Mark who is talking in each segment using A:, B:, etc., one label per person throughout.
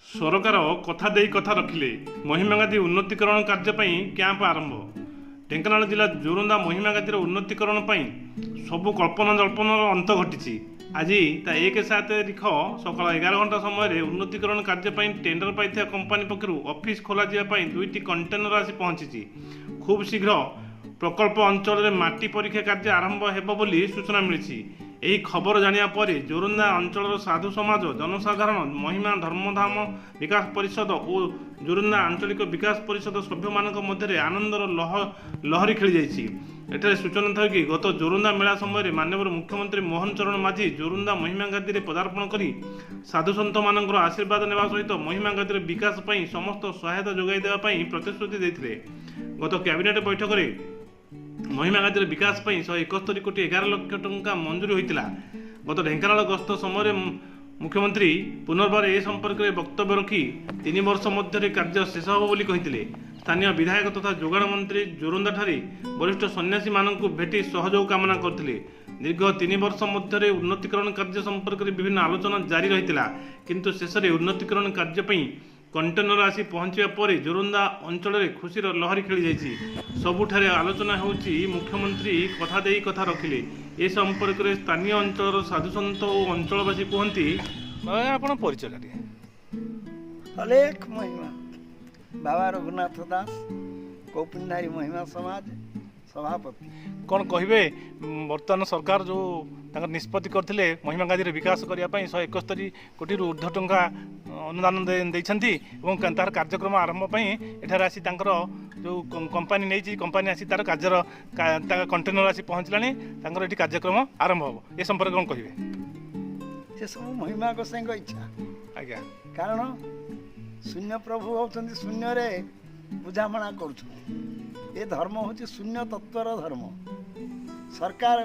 A: ସରକାର କଥା ଦେଇ କଥା ରଖିଲେ। ମହିମାଗାଧି ଉନ୍ନତିକରଣ କାର୍ଯ୍ୟ ପାଇଁ କ୍ୟାମ୍ପ ଆରମ୍ଭ। ଢେଙ୍କାନାଳ ଜିଲ୍ଲା ଜୋରନ୍ଦା ମହିମାଗାଧିର ଉନ୍ନତିକରଣ ପାଇଁ ସବୁ କଳ୍ପନା ଜଳ୍ପନାର ଅନ୍ତ ଘଟିଛି। ଆଜି ତା 1/7 ତାରିଖ ସକାଳ 11 ଘଣ୍ଟା ସମୟରେ ଉନ୍ନତିକରଣ କାର୍ଯ୍ୟ ପାଇଁ ଟେଣ୍ଡର ପାଇଥିବା କମ୍ପାନୀ ପକ୍ଷରୁ ଅଫିସ୍ ଖୋଲାଯିବା ପାଇଁ 2ଟି କଣ୍ଟେନର ଆସି ପହଞ୍ଚିଛି। ଖୁବ୍ ଶୀଘ୍ର ପ୍ରକଳ୍ପ ଅଞ୍ଚଳରେ ମାଟି ପରୀକ୍ଷା କାର୍ଯ୍ୟ ଆରମ୍ଭ ହେବ ବୋଲି ସୂଚନା ମିଳିଛି। ଏହି ଖବର ଜାଣିବା ପରେ ଜୋରନ୍ଦା ଅଞ୍ଚଳର ସାଧୁ ସମାଜ, ଜନସାଧାରଣ, ମହିମା ଧର୍ମଧାମ ବିକାଶ ପରିଷଦ ଓ ଜୋରନ୍ଦା ଆଞ୍ଚଳିକ ବିକାଶ ପରିଷଦ ସଭ୍ୟମାନଙ୍କ ମଧ୍ୟରେ ଆନନ୍ଦର ଲହରୀ ଖେଳିଯାଇଛି। ଏଠାରେ ସୂଚନା ଥାଏ କି ଗତ ଜୋରନ୍ଦା ମେଳା ସମୟରେ ମାନ୍ୟବର ମୁଖ୍ୟମନ୍ତ୍ରୀ ମୋହନ ଚରଣ ମାଝୀ ଜୋରନ୍ଦା ମହିମାଗାଧିରେ ପଦାର୍ପଣ କରି ସାଧୁସନ୍ଥମାନଙ୍କର ଆଶୀର୍ବାଦ ନେବା ସହିତ ମହିମାଗାଧିର ବିକାଶ ପାଇଁ ସମସ୍ତ ସହାୟତା ଯୋଗାଇ ଦେବା ପାଇଁ ପ୍ରତିଶ୍ରୁତି ଦେଇଥିଲେ। ଗତ କ୍ୟାବିନେଟ୍ ବୈଠକରେ ମହିମାଗାଧିର ବିକାଶ ପାଇଁ 171 କୋଟି 11 ଲକ୍ଷ ଟଙ୍କା ମଞ୍ଜୁରୀ ହୋଇଥିଲା। ଗତ ଢେଙ୍କାନାଳ ଗସ୍ତ ସମୟରେ ମୁଖ୍ୟମନ୍ତ୍ରୀ ପୁନର୍ବାର ଏ ସମ୍ପର୍କରେ ବକ୍ତବ୍ୟ ରଖି 3 ବର୍ଷ ମଧ୍ୟରେ କାର୍ଯ୍ୟ ଶେଷ ହେବ ବୋଲି କହିଥିଲେ। ସ୍ଥାନୀୟ ବିଧାୟକ ତଥା ଯୋଗାଣ ମନ୍ତ୍ରୀ ଜୋରନ୍ଦାଠାରେ ବରିଷ୍ଠ ସନ୍ନ୍ୟାସୀମାନଙ୍କୁ ଭେଟି ସହଯୋଗ କାମନା କରିଥିଲେ। ଦୀର୍ଘ 3 ବର୍ଷ ମଧ୍ୟରେ ଉନ୍ନତିକରଣ କାର୍ଯ୍ୟ ସମ୍ପର୍କରେ ବିଭିନ୍ନ ଆଲୋଚନା ଜାରି ରହିଥିଲା, କିନ୍ତୁ ଶେଷରେ ଉନ୍ନତିକରଣ କାର୍ଯ୍ୟ ପାଇଁ କଣ୍ଟେନର ଆସି ପହଞ୍ଚିବା ପରେ ଜୋରନ୍ଦା ଅଞ୍ଚଳରେ ଖୁସିର ଲହରୀ ଖେଳିଯାଇଛି। ସବୁଠାରେ ଆଲୋଚନା ହେଉଛି ମୁଖ୍ୟମନ୍ତ୍ରୀ କଥା ଦେଇ କଥା ରଖିଲେ। ଏ ସମ୍ପର୍କରେ ସ୍ଥାନୀୟ ଅଞ୍ଚଳର ସାଧୁସନ୍ଥ ଓ ଅଞ୍ଚଳବାସୀ କୁହନ୍ତି। ଆପଣ ପରିଚୟ ଟିକେ।
B: ଅଲେଖ ମହିମା ବାବା ରଘୁନାଥ ଦାସ, କୌପିନ୍ଧାରୀ ମହିମା ସମାଜ ସଭାପତି।
A: କ'ଣ କହିବେ, ବର୍ତ୍ତମାନ ସରକାର ଯେଉଁ ତାଙ୍କର ନିଷ୍ପତ୍ତି କରିଥିଲେ ମହିମାଗାଧିରେ ବିକାଶ କରିବା ପାଇଁ 171 କୋଟିରୁ ଉର୍ଦ୍ଧ୍ୱ ଟଙ୍କା ଅନୁଦାନ ଦେଇଛନ୍ତି ଏବଂ ତାର କାର୍ଯ୍ୟକ୍ରମ ଆରମ୍ଭ ପାଇଁ ଏଠାରେ ଆସି ତାଙ୍କର ଯେଉଁ କମ୍ପାନୀ ନେଇଛି, କମ୍ପାନୀ ଆସି ତାର କାର୍ଯ୍ୟର କଣ୍ଟେନର ଆସି ପହଞ୍ଚିଲାଣି, ତାଙ୍କର ଏଠି କାର୍ଯ୍ୟକ୍ରମ ଆରମ୍ଭ ହେବ। ଏ ସମ୍ପର୍କରେ କ'ଣ କହିବେ?
B: ସେସବୁ ମହିମା ଗୋସାଇଙ୍କ ଇଚ୍ଛା।
A: ଆଜ୍ଞା,
B: କାରଣ ଶୂନ୍ୟ ପ୍ରଭୁ ହେଉଛନ୍ତି ଶୂନ୍ୟରେ ବୁଝାମଣା କରୁଛନ୍ତି। ଏ ଧର୍ମ ହେଉଛି ଶୂନ୍ୟ ତତ୍ଵର ଧର୍ମ। ସରକାର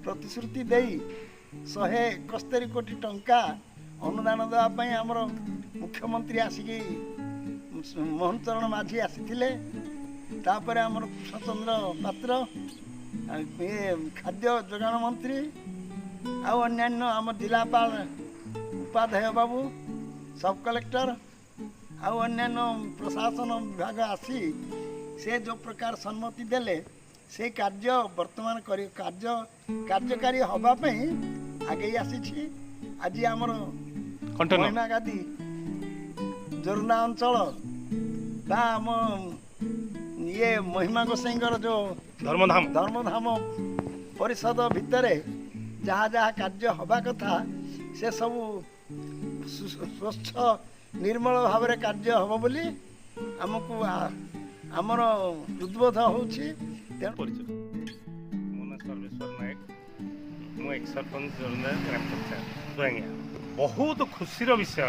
B: ପ୍ରତିଶ୍ରୁତି ଦେଇ 171 କୋଟି ଟଙ୍କା ଅନୁଦାନ ଦେବା ପାଇଁ ଆମର ମୁଖ୍ୟମନ୍ତ୍ରୀ ଆସିକି ମୋହନ ଚରଣ ମାଝୀ ଆସିଥିଲେ। ତାପରେ ଆମର କୃଷ୍ଣଚନ୍ଦ୍ର ପାତ୍ର, ଖାଦ୍ୟ ଯୋଗାଣ ମନ୍ତ୍ରୀ, ଆଉ ଅନ୍ୟାନ୍ୟ ଆମ ଜିଲ୍ଲାପାଳ ଉପାଧ୍ୟାୟ ବାବୁ, ସବ୍ କଲେକ୍ଟର ଆଉ ଅନ୍ୟାନ୍ୟ ପ୍ରଶାସନ ବିଭାଗ ଆସି ସେ ଯେଉଁ ପ୍ରକାର ସମ୍ମତି ଦେଲେ, ସେ କାର୍ଯ୍ୟ ବର୍ତ୍ତମାନ କାର୍ଯ୍ୟକାରୀ ହେବା ପାଇଁ ଆଗେଇ ଆସିଛି। ଆଜି ଆମର ମହିମାଗାଧି ଜୋରନ୍ଦା ଅଞ୍ଚଳ ବା ଆମ ମହିମା ଗୋସାଇଙ୍କର ଯେଉଁ ଧର୍ମଧାମ ପରିଷଦ ଭିତରେ ଯାହା ଯାହା କାର୍ଯ୍ୟ ହେବା କଥା ସେସବୁ ସ୍ୱଚ୍ଛ ନିର୍ମଳ ଭାବରେ କାର୍ଯ୍ୟ ହେବ ବୋଲି ଆମକୁ ଆମର ଉଦ୍ବୋଧ ହେଉଛି।
C: ମୁଁ ଏକ ସରପଞ୍ଚ ଜୋରନ୍ଦା ଗ୍ରାମ ପଞ୍ଚାୟତ। ଆଜ୍ଞା, ବହୁତ ଖୁସିର ବିଷୟ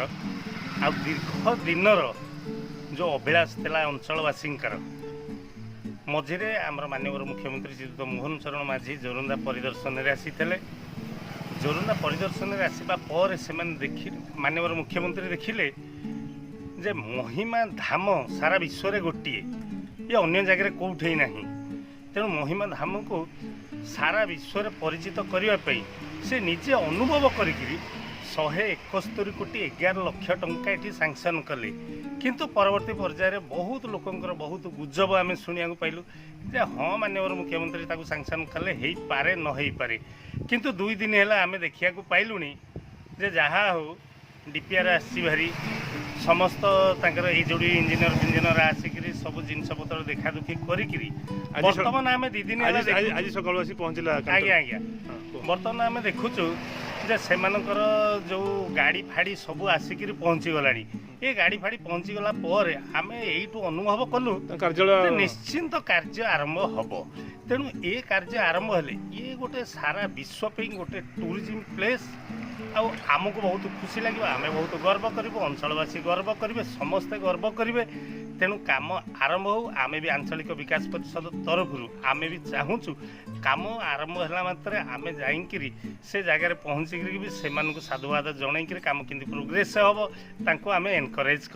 C: ଆଉ ଦୀର୍ଘ ଦିନର ଯେଉଁ ଅଭିଳାଷ ଥିଲା ଅଞ୍ଚଳବାସୀଙ୍କର। ମଝିରେ ଆମର ମାନ୍ୟବର ମୁଖ୍ୟମନ୍ତ୍ରୀ ଶ୍ରୀଯୁକ୍ତ ମୋହନ ଚରଣ ମାଝୀ ଜୋରନ୍ଦା ପରିଦର୍ଶନରେ ଆସିଥିଲେ। ଜୋରନ୍ଦା ପରିଦର୍ଶନରେ ଆସିବା ପରେ ସେମାନେ ମାନ୍ୟବର ମୁଖ୍ୟମନ୍ତ୍ରୀ ଦେଖିଲେ ଯେ ମହିମା ଧାମ ସାରା ବିଶ୍ୱରେ ଗୋଟିଏ, ଏ ଅନ୍ୟ ଜାଗାରେ କେଉଁଠି ନାହିଁ। ତେଣୁ ମହିମା ଧାମକୁ ସାରା ବିଶ୍ୱରେ ପରିଚିତ କରିବା ପାଇଁ ସେ ନିଜେ ଅନୁଭବ କରିକିରି 171 କୋଟି 11 ଲକ୍ଷ ଟଙ୍କା ଏଠି ସାଂସନ୍ କଲେ। କିନ୍ତୁ ପରବର୍ତ୍ତୀ ପର୍ଯ୍ୟାୟରେ ବହୁତ ଲୋକଙ୍କର ବହୁତ ଗୁଜବ ଆମେ ଶୁଣିବାକୁ ପାଇଲୁ ଯେ ହଁ, ମାନ୍ୟବର ମୁଖ୍ୟମନ୍ତ୍ରୀ ତାକୁ ସାଂସନ୍ କଲେ, ହେଇପାରେ ନ ହେଇପାରେ। କିନ୍ତୁ 2 ଦିନ ହେଲା ଆମେ ଦେଖିବାକୁ ପାଇଲୁଣି ଯେ ଯାହା ହଉ ଡିପିଆର୍ ଆସିଛି ଭାରି, ସମସ୍ତ ତାଙ୍କର ଏଇ ଯୋଡ଼ି ଇଞ୍ଜିନିୟର ଆସିକିରି ସବୁ ଜିନିଷପତ୍ର ଦେଖାଦୁଖି କରିକିରି ବର୍ତ୍ତମାନ ଆମେ 2 ଦିନ ହେଲା
A: ଆଜି ସକାଳୁ ଆସି ପହଞ୍ଚିଲା।
C: ଆଜ୍ଞା, ବର୍ତ୍ତମାନ ଆମେ ଦେଖୁଛୁ ଯେ ସେମାନଙ୍କର ଯେଉଁ ଗାଡ଼ି ଫାଡ଼ି ସବୁ ଆସିକିରି ପହଞ୍ଚିଗଲାଣି। ଏ ଗାଡ଼ି ଫାଡ଼ି ପହଞ୍ଚିଗଲା ପରେ ଆମେ ଏଇଠୁ ଅନୁଭବ କଲୁ ନିଶ୍ଚିନ୍ତ କାର୍ଯ୍ୟ ଆରମ୍ଭ ହେବ। ତେଣୁ ଏ କାର୍ଯ୍ୟ ଆରମ୍ଭ ହେଲେ ଇଏ ଗୋଟେ ସାରା ବିଶ୍ୱ ପାଇଁ ଗୋଟେ ଟୁରିଜିମ୍ ପ୍ଲେସ୍, ଆଉ ଆମକୁ ବହୁତ ଖୁସି ଲାଗିବ, ଆମେ ବହୁତ ଗର୍ବ କରିବୁ, ଅଞ୍ଚଳବାସୀ ଗର୍ବ କରିବେ, ସମସ୍ତେ ଗର୍ବ କରିବେ। ତେଣୁ କାମ ଆରମ୍ଭ ହେଉ। ଆମେ ବି ଆଞ୍ଚଳିକ ବିକାଶ ପରିଷଦ ତରଫରୁ ଆମେ ବି ଚାହୁଁଛୁ କାମ ଆରମ୍ଭ ହେଲା ମାତ୍ରେ ଆମେ ଯାଇକିରି ସେ ଜାଗାରେ ପହଞ୍ଚିକିରି ବି ସେମାନଙ୍କୁ ସାଧୁବାଦ ଜଣାଇକିରି କାମ କେମିତି ପ୍ରୋଗ୍ରେସ୍ ହେବ ତାଙ୍କୁ ଆମେ ଏନକରେଜ୍